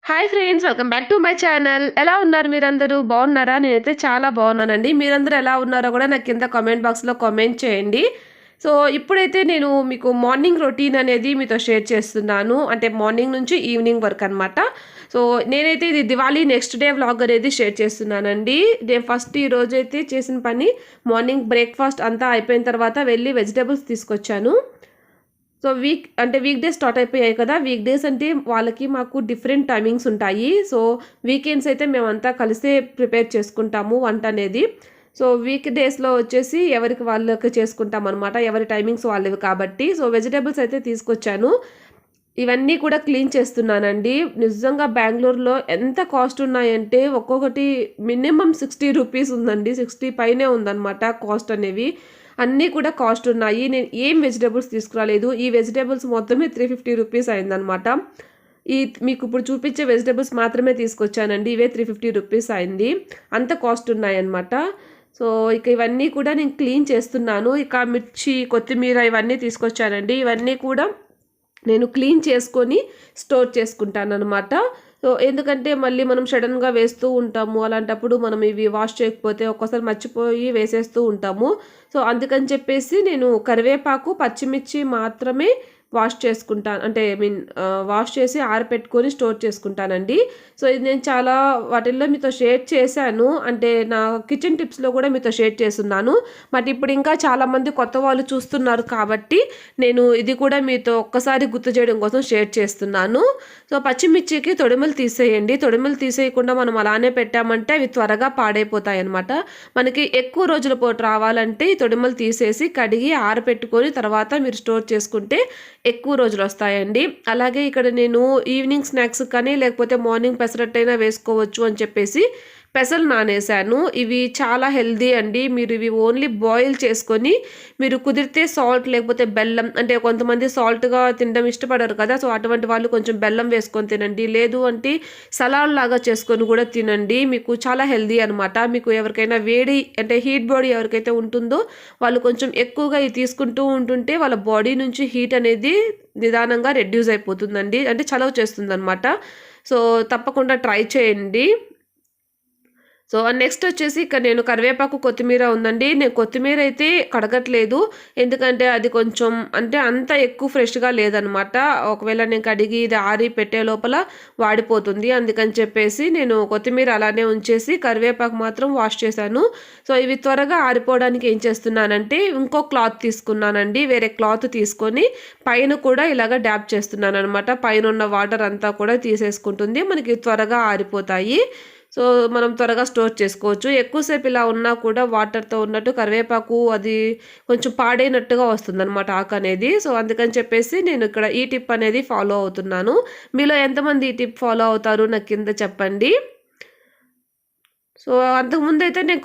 Hi friends, welcome back to my channel. ఎలా ఉన్నారు మీరందరూ? బాగున్నారా? నేనైతే చాలా బాగున్నానండి. మీరందరూ ఎలా ఉన్నారో కూడా నాకు కింద కామెంట్ బాక్స్లో కామెంట్ చేయండి. సో ఇప్పుడైతే నేను మీకు మార్నింగ్ రొటీన్ అనేది మీతో షేర్ చేస్తున్నాను. అంటే మార్నింగ్ నుంచి ఈవినింగ్ వరకు అనమాట. సో నేనైతే ఇది దివాళీ నెక్స్ట్ డే వ్లాగ్ అనేది షేర్ చేస్తున్నానండి. నేను ఫస్ట్ ఈ రోజైతే చేసిన పని మార్నింగ్ బ్రేక్ఫాస్ట్ అంతా అయిపోయిన తర్వాత వెళ్ళి వెజిటేబుల్స్ తీసుకొచ్చాను. సో వీక్ డేస్ స్టార్ట్ అయిపోయాయి కదా! వీక్ డేస్ అంటే వాళ్ళకి మాకు డిఫరెంట్ టైమింగ్స్ ఉంటాయి. సో వీకెండ్స్ అయితే మేమంతా కలిసే ప్రిపేర్ చేసుకుంటాము వంట అనేది. సో వీక్ డేస్‌లో వచ్చేసి ఎవరికి వాళ్ళకి చేసుకుంటామనమాట. ఎవరి టైమింగ్స్ వాళ్ళవి కాబట్టి. సో వెజిటబుల్స్ అయితే తీసుకొచ్చాను. ఇవన్నీ కూడా క్లీన్ చేస్తున్నానండి. నిజంగా బెంగుళూరులో ఎంత కాస్ట్ ఉన్నాయంటే ఒక్కొక్కటి మినిమమ్ 60 రూపీస్ ఉందండి. 60 పైనే ఉందనమాట కాస్ట్ అనేవి. అన్నీ కూడా కాస్ట్ ఉన్నాయి. నేను ఏం వెజిటబుల్స్ తీసుకురాలేదు. ఈ వెజిటబుల్స్ మొత్తమే 350 రూపీస్ అయిందనమాట. ఈ మీకు ఇప్పుడు చూపించే వెజిటబుల్స్ మాత్రమే తీసుకొచ్చానండి. ఇవే 350 రూపీస్ అయింది. అంత కాస్ట్ ఉన్నాయన్నమాట. సో ఇక ఇవన్నీ కూడా నేను క్లీన్ చేస్తున్నాను. ఇక మిర్చి, కొత్తిమీర ఇవన్నీ తీసుకొచ్చానండి. ఇవన్నీ కూడా నేను క్లీన్ చేసుకొని స్టోర్ చేసుకుంటాననమాట. సో ఎందుకంటే మళ్ళీ మనం సడన్‌గా వేస్తూ ఉంటాము. అలాంటప్పుడు మనం ఇవి వాష్ చేయకపోతే ఒక్కోసారి మర్చిపోయి వేసేస్తూ ఉంటాము. సో అందుకని చెప్పేసి నేను కరివేపాకు, పచ్చిమిర్చి మాత్రమే వాష్ చేసుకుంటాను. అంటే వాష్ చేసి ఆరపెట్టుకొని స్టోర్ చేసుకుంటానండి. సో ఇది నేను చాలా వాటిల్లో మీతో షేర్ చేశాను. అంటే నా కిచెన్ టిప్స్‌లో కూడా మీతో షేర్ చేసున్నాను. బట్ ఇప్పుడు ఇంకా చాలామంది కొత్త వాళ్ళు చూస్తున్నారు కాబట్టి నేను ఇది కూడా మీతో ఒక్కసారి గుర్తు చేయడం కోసం షేర్ చేస్తున్నాను. సో పచ్చిమిర్చికి తొడిమలు తీసేయండి. తొడిమలు తీసేయకుండా మనం అలానే పెట్టామంటే అవి త్వరగా పాడైపోతాయన్నమాట. మనకి ఎక్కువ రోజుల పాటు రావాలంటే ఈ తొడిమలు తీసేసి కడిగి ఆరపెట్టుకొని తర్వాత మీరు స్టోర్ చేసుకుంటే ఎక్కువ రోజులు వస్తాయండి. అలాగే ఇక్కడ నేను ఈవినింగ్ స్నాక్స్ కానీ లేకపోతే మార్నింగ్ పెసరట్టైనా వేసుకోవచ్చు అని చెప్పేసి పెసలు నానేసాను. ఇవి చాలా హెల్దీ అండి. మీరు ఇవి ఓన్లీ బాయిల్ చేసుకొని మీరు కుదిరితే సాల్ట్ లేకపోతే బెల్లం, అంటే కొంతమంది సాల్ట్‌గా తినడం ఇష్టపడరు కదా! సో అటువంటి వాళ్ళు కొంచెం బెల్లం వేసుకొని తినండి. లేదు అంటే సలాడ్ లాగా చేసుకొని కూడా తినండి. మీకు చాలా హెల్దీ అనమాట. మీకు ఎవరికైనా వేడి అంటే హీట్ బాడీ ఎవరికైతే ఉంటుందో వాళ్ళు కొంచెం ఎక్కువగా ఇవి తీసుకుంటూ ఉంటుంటే వాళ్ళ బాడీ నుంచి హీట్ అనేది నిదానంగా రెడ్యూస్ అయిపోతుందండి. అంటే చలవ చేస్తుందనమాట. సో తప్పకుండా ట్రై చేయండి. సో నెక్స్ట్ వచ్చేసి ఇక్కడ నేను కరివేపాకు, కొత్తిమీర ఉందండి. నేను కొత్తిమీర అయితే కడగట్లేదు. ఎందుకంటే అది కొంచెం అంటే అంత ఎక్కువ ఫ్రెష్‌గా లేదనమాట. ఒకవేళ నేను కడిగి ఇది ఆరి పెట్టే లోపల వాడిపోతుంది. అందుకని చెప్పేసి నేను కొత్తిమీర అలానే ఉంచేసి కరివేపాకు మాత్రం వాష్ చేశాను. సో ఇవి త్వరగా ఆరిపోవడానికి ఏం చేస్తున్నానంటే ఇంకో క్లాత్ తీసుకున్నానండి. వేరే క్లాత్ తీసుకొని పైన కూడా ఇలాగ డ్యాప్ చేస్తున్నాననమాట. పైనున్న వాటర్ అంతా కూడా తీసేసుకుంటుంది. మనకి త్వరగా ఆరిపోతాయి. సో మనం త్వరగా స్టోర్ చేసుకోవచ్చు. ఎక్కువసేపు ఇలా ఉన్నా కూడా వాటర్‌తో ఉన్నట్టు కరివేపాకు అది కొంచెం పాడైనట్టుగా వస్తుందనమాట ఆకనేది. సో అందుకని చెప్పేసి నేను ఇక్కడ ఈ టిప్ అనేది ఫాలో అవుతున్నాను. మీలో ఎంతమంది ఈ టిప్ ఫాలో అవుతారు నాకు కింద చెప్పండి. సో, అంతకుముందయితే నేను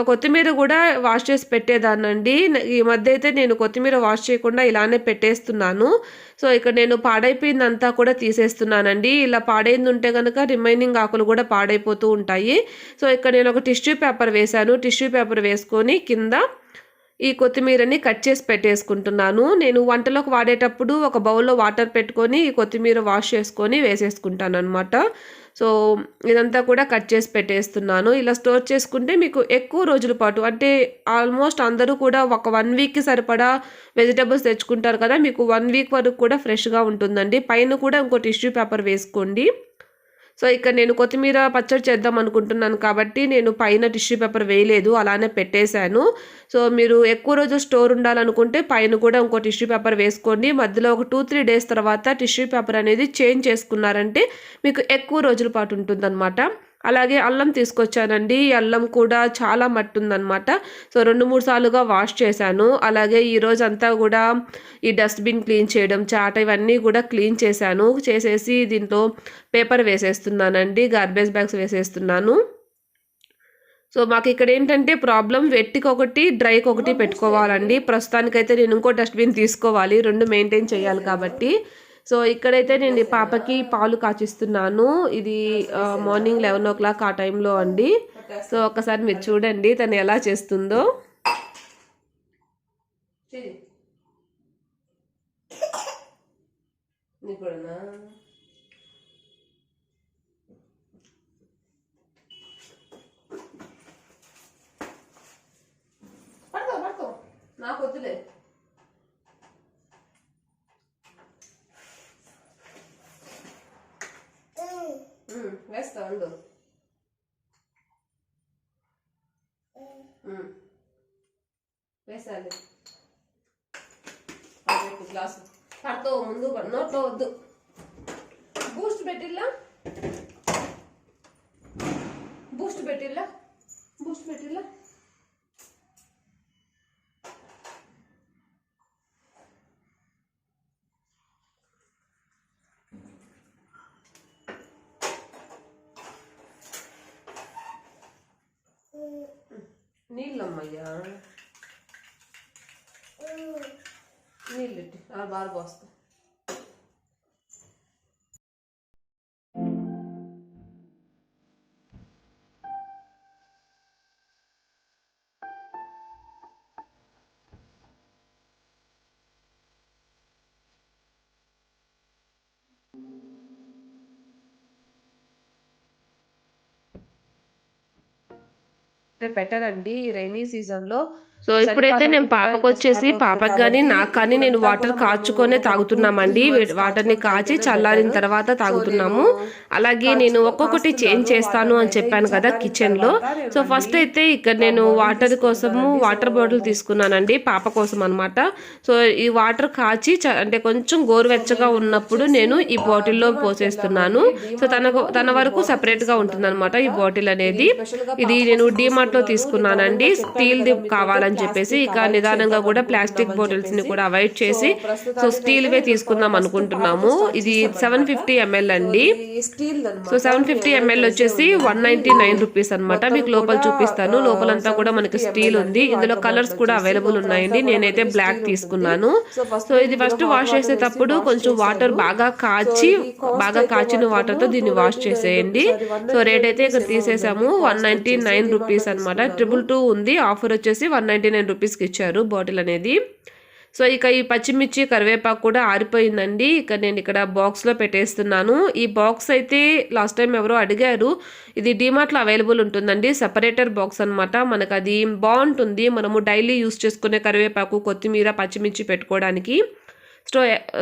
కొత్తిమీర గూడా వాష్ చేసి పెట్టేదాన్నండి. ఈ మధ్య అయితే నేను కొత్తిమీర వాష్ చేయకుండా ఇలానే పెట్టేస్తున్నాను. సో, ఇక్కడ నేను పాడైపోయిందంతా కూడా తీసేస్తున్నానండి. ఇలా పాడైందుంటే గనక రిమైనింగ్ ఆకులు గూడా పాడైపోతూ ఉంటాయి. సో, ఇక్కడ నేను ఒక టిష్యూ పేపర్ వేశాను. టిష్యూ పేపర్ వేసుకొని కింద ఈ కొత్తిమీరని కట్ చేసి పెట్టేసుకుంటున్నాను. నేను వంటలోకి వాడేటప్పుడు ఒక బౌల్‌లో వాటర్ పెట్టుకొని ఈ కొత్తిమీర వాష్ చేసుకొని వేసేసుకుంటాననమాట. సో, ఇదంతా కూడా కట్ చేసి పెట్టేస్తున్నాను. ఇలా స్టోర్ చేసుకుంటే మీకు ఎక్కువ రోజుల పాటు అంటే ఆల్మోస్ట్ అందరూ కూడా ఒక 1 వీక్‌కి సరిపడా వెజిటబుల్స్ తెచ్చుకుంటారు కదా! మీకు 1 వీక్ వరకు కూడా ఫ్రెష్‌గా ఉంటుందండి. పైన కూడా ఇంకో టిష్యూ పేపర్ వేసుకోండి. సో, ఇక్కడ నేను కొత్తిమీర పచ్చడి చేద్దాం అనుకుంటున్నాను కాబట్టి, నేను పైన టిష్యూ పేపర్ వేయలేదు. అలానే పెట్టేశాను. సో, మీరు ఎక్కువ రోజులు స్టోర్ ఉండాలనుకుంటే పైన కూడా ఇంకో టిష్యూ పేపర్ వేసుకోండి. మధ్యలో ఒక 2, 3 డేస్ తర్వాత టిష్యూ పేపర్ అనేది చేంజ్ చేసుకున్నారంటే మీకు ఎక్కువ రోజుల పాటు ఉంటుందనమాట. అలాగే అల్లం తీసుకొచ్చానండి. ఈ అల్లం కూడా చాలా మట్టుందనమాట. సో 2, 3 సార్లుగా వాష్ చేశాను. అలాగే ఈరోజంతా గూడా ఈ డస్ట్‌బిన్ క్లీన్ చేయడం, చాట ఇవన్నీ గూడా క్లీన్ చేశాను. చేసేసి దీంట్లో పేపర్ వేసేస్తున్నానండి. గార్బేజ్ బ్యాగ్స్ వేసేస్తున్నాను. సో మాకిక్కడేంటంటే ప్రాబ్లమ్ వెట్టికొకటి, డ్రైకొకటి పెట్టుకోవాలండి. ప్రస్తుతానికైతే నేను ఇంకో డస్ట్‌బిన్ తీసుకోవాలి. 2 మెయింటైన్ చేయాలి కాబట్టి. సో ఇక్కడైతే నేను ఈ పాపకి పాలు కాచిస్తున్నాను. ఇది మార్నింగ్ 11:00 ఆ టైంలో అండి. సో ఒక్కసారి మీరు చూడండి తను ఎలా చేస్తుందో. ఉండు. వేసాలి గ్లాసు పడతావు ముందు నోట్లో వద్దు. బూస్ట్ పెట్టిల్లా బూస్ట్ పెట్టిల్లా బూస్ట్ పెట్టిల్లా నీళ్ళమ్మయ్యా నీళ్ళు పెట్టి బాగా పోస్తా. పెట్టాలండి రైనీ సీజన్లో. సో ఇప్పుడైతే నేను పాపకు వచ్చేసి పాపకు కానీ నాకు కానీ నేను వాటర్ కాచుకొనే తాగుతున్నామండి. వాటర్ని కాచి చల్లారిన తర్వాత తాగుతున్నాము. అలాగే నేను ఒక్కొక్కటి చేంజ్ చేస్తాను అని చెప్పాను కదా కిచెన్లో. సో ఫస్ట్ అయితే ఇక్కడ నేను వాటర్ కోసము వాటర్ బాటిల్ తీసుకున్నానండి పాప కోసం అనమాట. సో ఈ వాటర్ కాచి అంటే కొంచెం గోరువెచ్చగా ఉన్నప్పుడు నేను ఈ బాటిల్లో పోసేస్తున్నాను. సో తన వరకు సపరేట్గా ఉంటుంది అనమాట ఈ బాటిల్ అనేది. ఇది నేను డిమార్ట్లో తీసుకున్నానండి. స్టీల్ది కావాలని చెప్పేసి ఇక నిదానంగా కూడా ప్లాస్టిక్ బాటిల్స్ ని కూడా అవాయిడ్ చేసి సో స్టీల్ వే తీసుకుందాం అనుకుంటున్నాము. ఇది 750 ml అండి. సో 750 ml వచ్చేసి 199 రూపీస్ అనమాట. మీకు లోపల చూపిస్తాను. లోపలంతా కూడా మనకి స్టీల్ ఉంది. ఇందులో కలర్స్ కూడా అవైలబుల్ ఉన్నాయండి. నేనైతే బ్లాక్ తీసుకున్నాను. సో ఇది ఫస్ట్ వాష్ చేసేటప్పుడు కొంచెం వాటర్ బాగా కాచిన వాటర్ తో దీన్ని వాష్ చేసేయండి. సో రేట్ అయితే ఇక్కడ తీసేసాము 199 రూపీస్ అనమాట. 222 ఉంది. ఆఫర్ వచ్చేసి 199 రూపీస్కి ఇచ్చారు బాటిల్ అనేది. సో ఇక ఈ పచ్చిమిర్చి కరివేపాకు కూడా ఆరిపోయిందండి. ఇక నేను ఇక్కడ బాక్స్లో పెట్టేస్తున్నాను. ఈ బాక్స్ అయితే లాస్ట్ టైం ఎవరో అడిగారు. ఇది డిమార్ట్లో అవైలబుల్ ఉంటుందండి. సపరేటర్ బాక్స్ అనమాట. మనకు అది బాగుంటుంది. మనము డైలీ యూస్ చేసుకునే కరివేపాకు కొత్తిమీర పచ్చిమిర్చి పెట్టుకోవడానికి.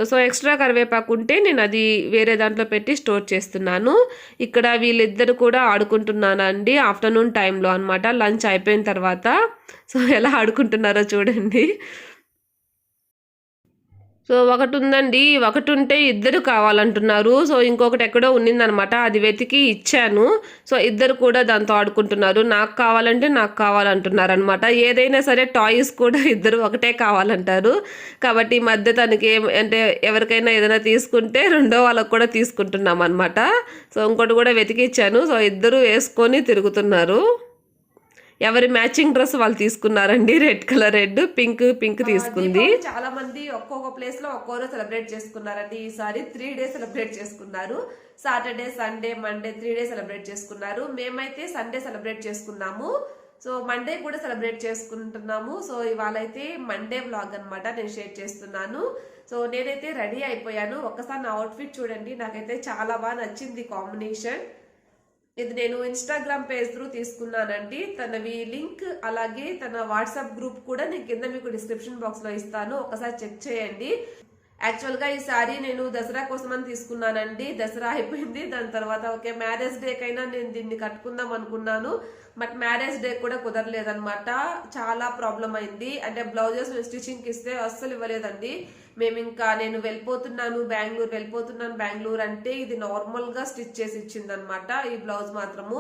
సో ఎక్స్ట్రా కరివేపాకు ఉంటే నేను అది వేరే దాంట్లో పెట్టి స్టోర్ చేస్తున్నాను. ఇక్కడ వీళ్ళిద్దరు కూడా ఆడుకుంటున్నానండి ఆఫ్టర్నూన్ టైంలో అనమాట. లంచ్ అయిపోయిన తర్వాత. సో ఎలా ఆడుకుంటున్నారో చూడండి. సో ఒకటి ఉందండి. ఒకటి ఉంటే ఇద్దరు కావాలంటున్నారు. సో ఇంకొకటి ఎక్కడో ఉన్నిందనమాట. అది వెతికి ఇచ్చాను. సో ఇద్దరు కూడా దాంతో ఆడుకుంటున్నారు. నాకు కావాలంటే నాకు కావాలంటున్నారు అనమాట. ఏదైనా సరే టాయ్స్ కూడా ఇద్దరు ఒకటే కావాలంటారు. కాబట్టి ఈ మధ్య తనకి అంటే ఎవరికైనా ఏదైనా తీసుకుంటే రెండో వాళ్ళకు కూడా తీసుకుంటున్నాం అనమాట. సో ఇంకోటి కూడా వెతికి ఇచ్చాను. సో ఇద్దరు వేసుకొని తిరుగుతున్నారు. ఎవరి మ్యాచింగ్ డ్రెస్ వాళ్ళు తీసుకున్నారండి. రెడ్ కలర్ పింక్ తీసుకుంది. చాలా మంది ఒక్కొక్క ప్లేస్ లో ఒక్కొక్క సెలబ్రేట్ చేసుకున్నారండి. ఈసారి 3 days సెలబ్రేట్ చేసుకున్నారు. Saturday Sunday Monday 3 days celebrate చేసుకున్నారు. మేమైతే సండే సెలబ్రేట్ చేసుకున్నాము. సో మండే కూడా సెలబ్రేట్ చేసుకుంటున్నాము. సో ఇవాళ అయితే మండే వ్లాగ్ అనమాట నేను షేర్ చేస్తున్నాను. సో నేనైతే రెడీ అయిపోయాను. ఒక్కసారి నా అవుట్ఫిట్ చూడండి. నాకైతే చాలా బాగా నచ్చింది కాంబినేషన్. ఇది నేను ఇన్స్టాగ్రామ్ పేజ్ త్రూ తీసుకున్నానండి. తనవి లింక్ అలాగే తన వాట్సాప్ గ్రూప్ కూడా నేను కింద మీకు డిస్క్రిప్షన్ బాక్స్ లో ఇస్తాను. ఒకసారి చెక్ చేయండి. యాక్చువల్ గా ఈ సారీ నేను దసరా కోసం అని తీసుకున్నానండి. దసరా అయిపోయింది. దాని తర్వాత ఓకే మ్యారేజ్ డే కైనా నేను దీన్ని కట్టుకుందాం అనుకున్నాను. బట్ మ్యారేజ్ డే కూడా కుదరలేదనమాట. చాలా ప్రాబ్లం అయింది. అంటే బ్లౌజెస్ స్టిచ్చింగ్ ఇస్తే అస్సలు ఇవ్వలేదండి. మేము ఇంకా నేను వెళ్ళిపోతున్నాను బెంగళూరు అంటే ఇది నార్మల్ గా స్టిచ్ చేసి ఇచ్చిందనమాట ఈ బ్లౌజ్ మాత్రము.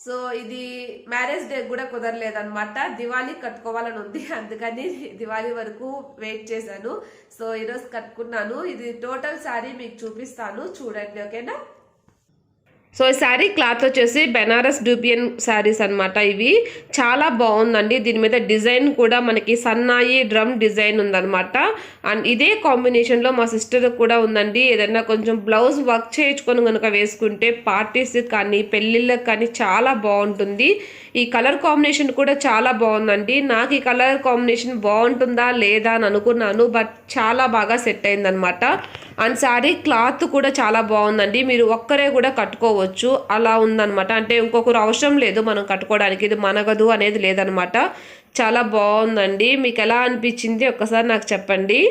సో ఇది మ్యారేజ్ డే కూడా కుదరలేదనమాట. దివాళీ కట్టుకోవాలని ఉంది. అందుకని దివాళీ వరకు వెయిట్ చేశాను. సో ఈరోజు కట్టుకున్నాను. ఇది టోటల్ శారీ మీకు చూపిస్తాను చూడండి ఓకేనా. సో ఈ శారీ క్లాత్ వచ్చేసి బెనారస్ డూపియన్ శారీస్ అనమాట. ఇవి చాలా బాగుందండి. దీని మీద డిజైన్ కూడా మనకి సన్నాయి డ్రమ్ డిజైన్ ఉందనమాట. అండ్ ఇదే కాంబినేషన్లో మా సిస్టర్ కూడా ఉందండి. ఏదైనా కొంచెం బ్లౌజ్ వర్క్ చేయించుకొని కనుక వేసుకుంటే పార్టీస్ కానీ పెళ్ళిళ్ళకి కానీ చాలా బాగుంటుంది. ఈ కలర్ కాంబినేషన్ కూడా చాలా బాగుందండి. నాకు ఈ కలర్ కాంబినేషన్ బాగుంటుందా లేదా అని అనుకున్నాను. బట్ చాలా బాగా సెట్ అయిందనమాట. అండ్ శారీ క్లాత్ కూడా చాలా బాగుందండి. మీరు ఒక్కరే కూడా కట్టుకోవచ్చు అలా ఉందనమాట. అంటే ఇంకొకరు అవసరం లేదు మనం కట్టుకోవడానికి. ఇది మనగదు అనేది లేదనమాట. చాలా బాగుందండి. మీకు ఎలా అనిపించింది ఒక్కసారి నాకు చెప్పండి.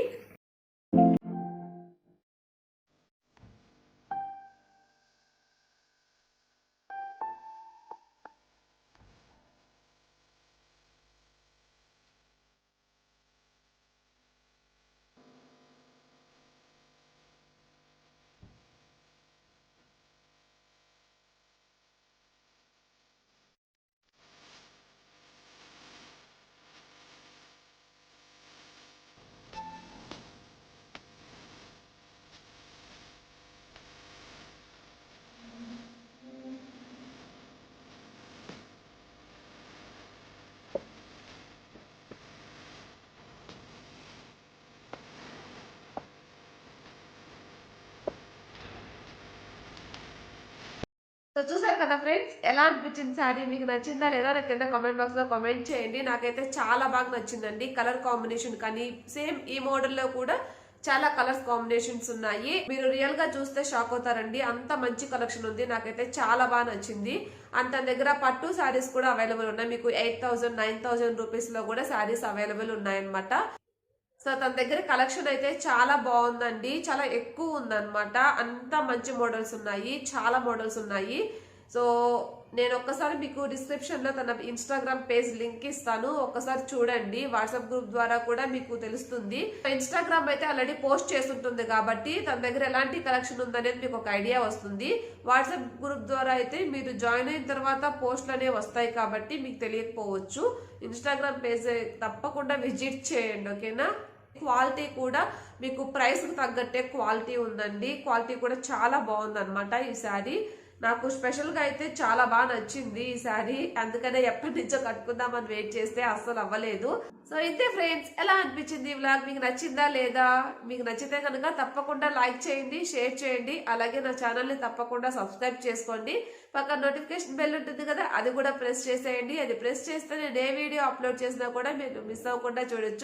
సో చూసారు కదా ఫ్రెండ్స్, ఎలా అనిపించింది శారీ? మీకు నచ్చిందా లేదా నాకు కింద కామెంట్ బాక్స్ లో కామెంట్ చేయండి. నాకైతే చాలా బాగా నచ్చిందండి. కలర్ కాంబినేషన్ కానీ సేమ్ ఈ మోడల్లో కూడా చాలా కలర్స్ కాంబినేషన్స్ ఉన్నాయి. మీరు రియల్ గా చూస్తే షాక్ అవుతారండి, అంత మంచి కలెక్షన్ ఉంది. నాకైతే చాలా బాగా నచ్చింది. అంత దగ్గర పట్టు శారీస్ కూడా అవైలబుల్ ఉన్నాయి. మీకు 8,000 9,000 రూపీస్ లో కూడా శారీస్ అవైలబుల్ ఉన్నాయన్నమాట. సో తన దగ్గర కలెక్షన్ అయితే చాలా బాగుందండి, చాలా ఎక్కువ ఉందన్నమాట. అంత మంచి మోడల్స్ ఉన్నాయి, చాలా మోడల్స్ ఉన్నాయి. సో నేను ఒక్కసారి మీకు డిస్క్రిప్షన్ లో తన ఇన్స్టాగ్రామ్ పేజ్ లింక్ ఇస్తాను, ఒక్కసారి చూడండి. వాట్సాప్ గ్రూప్ ద్వారా కూడా మీకు తెలుస్తుంది. ఇన్స్టాగ్రామ్ అయితే ఆల్రెడీ పోస్ట్ చేస్తుంటుంది కాబట్టి తన దగ్గర ఎలాంటి కలెక్షన్ ఉందనేది మీకు ఒక ఐడియా వస్తుంది. వాట్సాప్ గ్రూప్ ద్వారా అయితే మీరు జాయిన్ అయిన తర్వాత పోస్ట్లు అనేవి వస్తాయి కాబట్టి మీకు తెలియకపోవచ్చు. ఇన్స్టాగ్రామ్ పేజ్ తప్పకుండా విజిట్ చేయండి, ఓకేనా? క్వాలిటీ కూడా మీకు ప్రైస్ కు తగ్గట్టే క్వాలిటీ ఉందండి. క్వాలిటీ కూడా చాలా బాగుంది అనమాట. ఈ శారీ నాకు స్పెషల్ గా అయితే చాలా బాగా నచ్చింది ఈ శారీ. అందుకనే ఎప్పటి నుంచో కట్టుకుందామని వెయిట్ చేస్తే అస్సలు అవ్వలేదు. సో ఇంతే ఫ్రెండ్స్, ఎలా అనిపించింది ఈ వ్లాగ్? మీకు నచ్చిందా లేదా? మీకు నచ్చితే కనుక తప్పకుండా లైక్ చేయండి, షేర్ చేయండి. అలాగే నా ఛానల్ ని తప్పకుండా సబ్స్క్రైబ్ చేసుకోండి. పక్కన నోటిఫికేషన్ బెల్ ఉంటుంది కదా, అది కూడా ప్రెస్ చేసేయండి. అది ప్రెస్ చేస్తే నేను ఏ వీడియో అప్లోడ్ చేసినా కూడా మీరు మిస్ అవ్వకుండా చూడొచ్చు.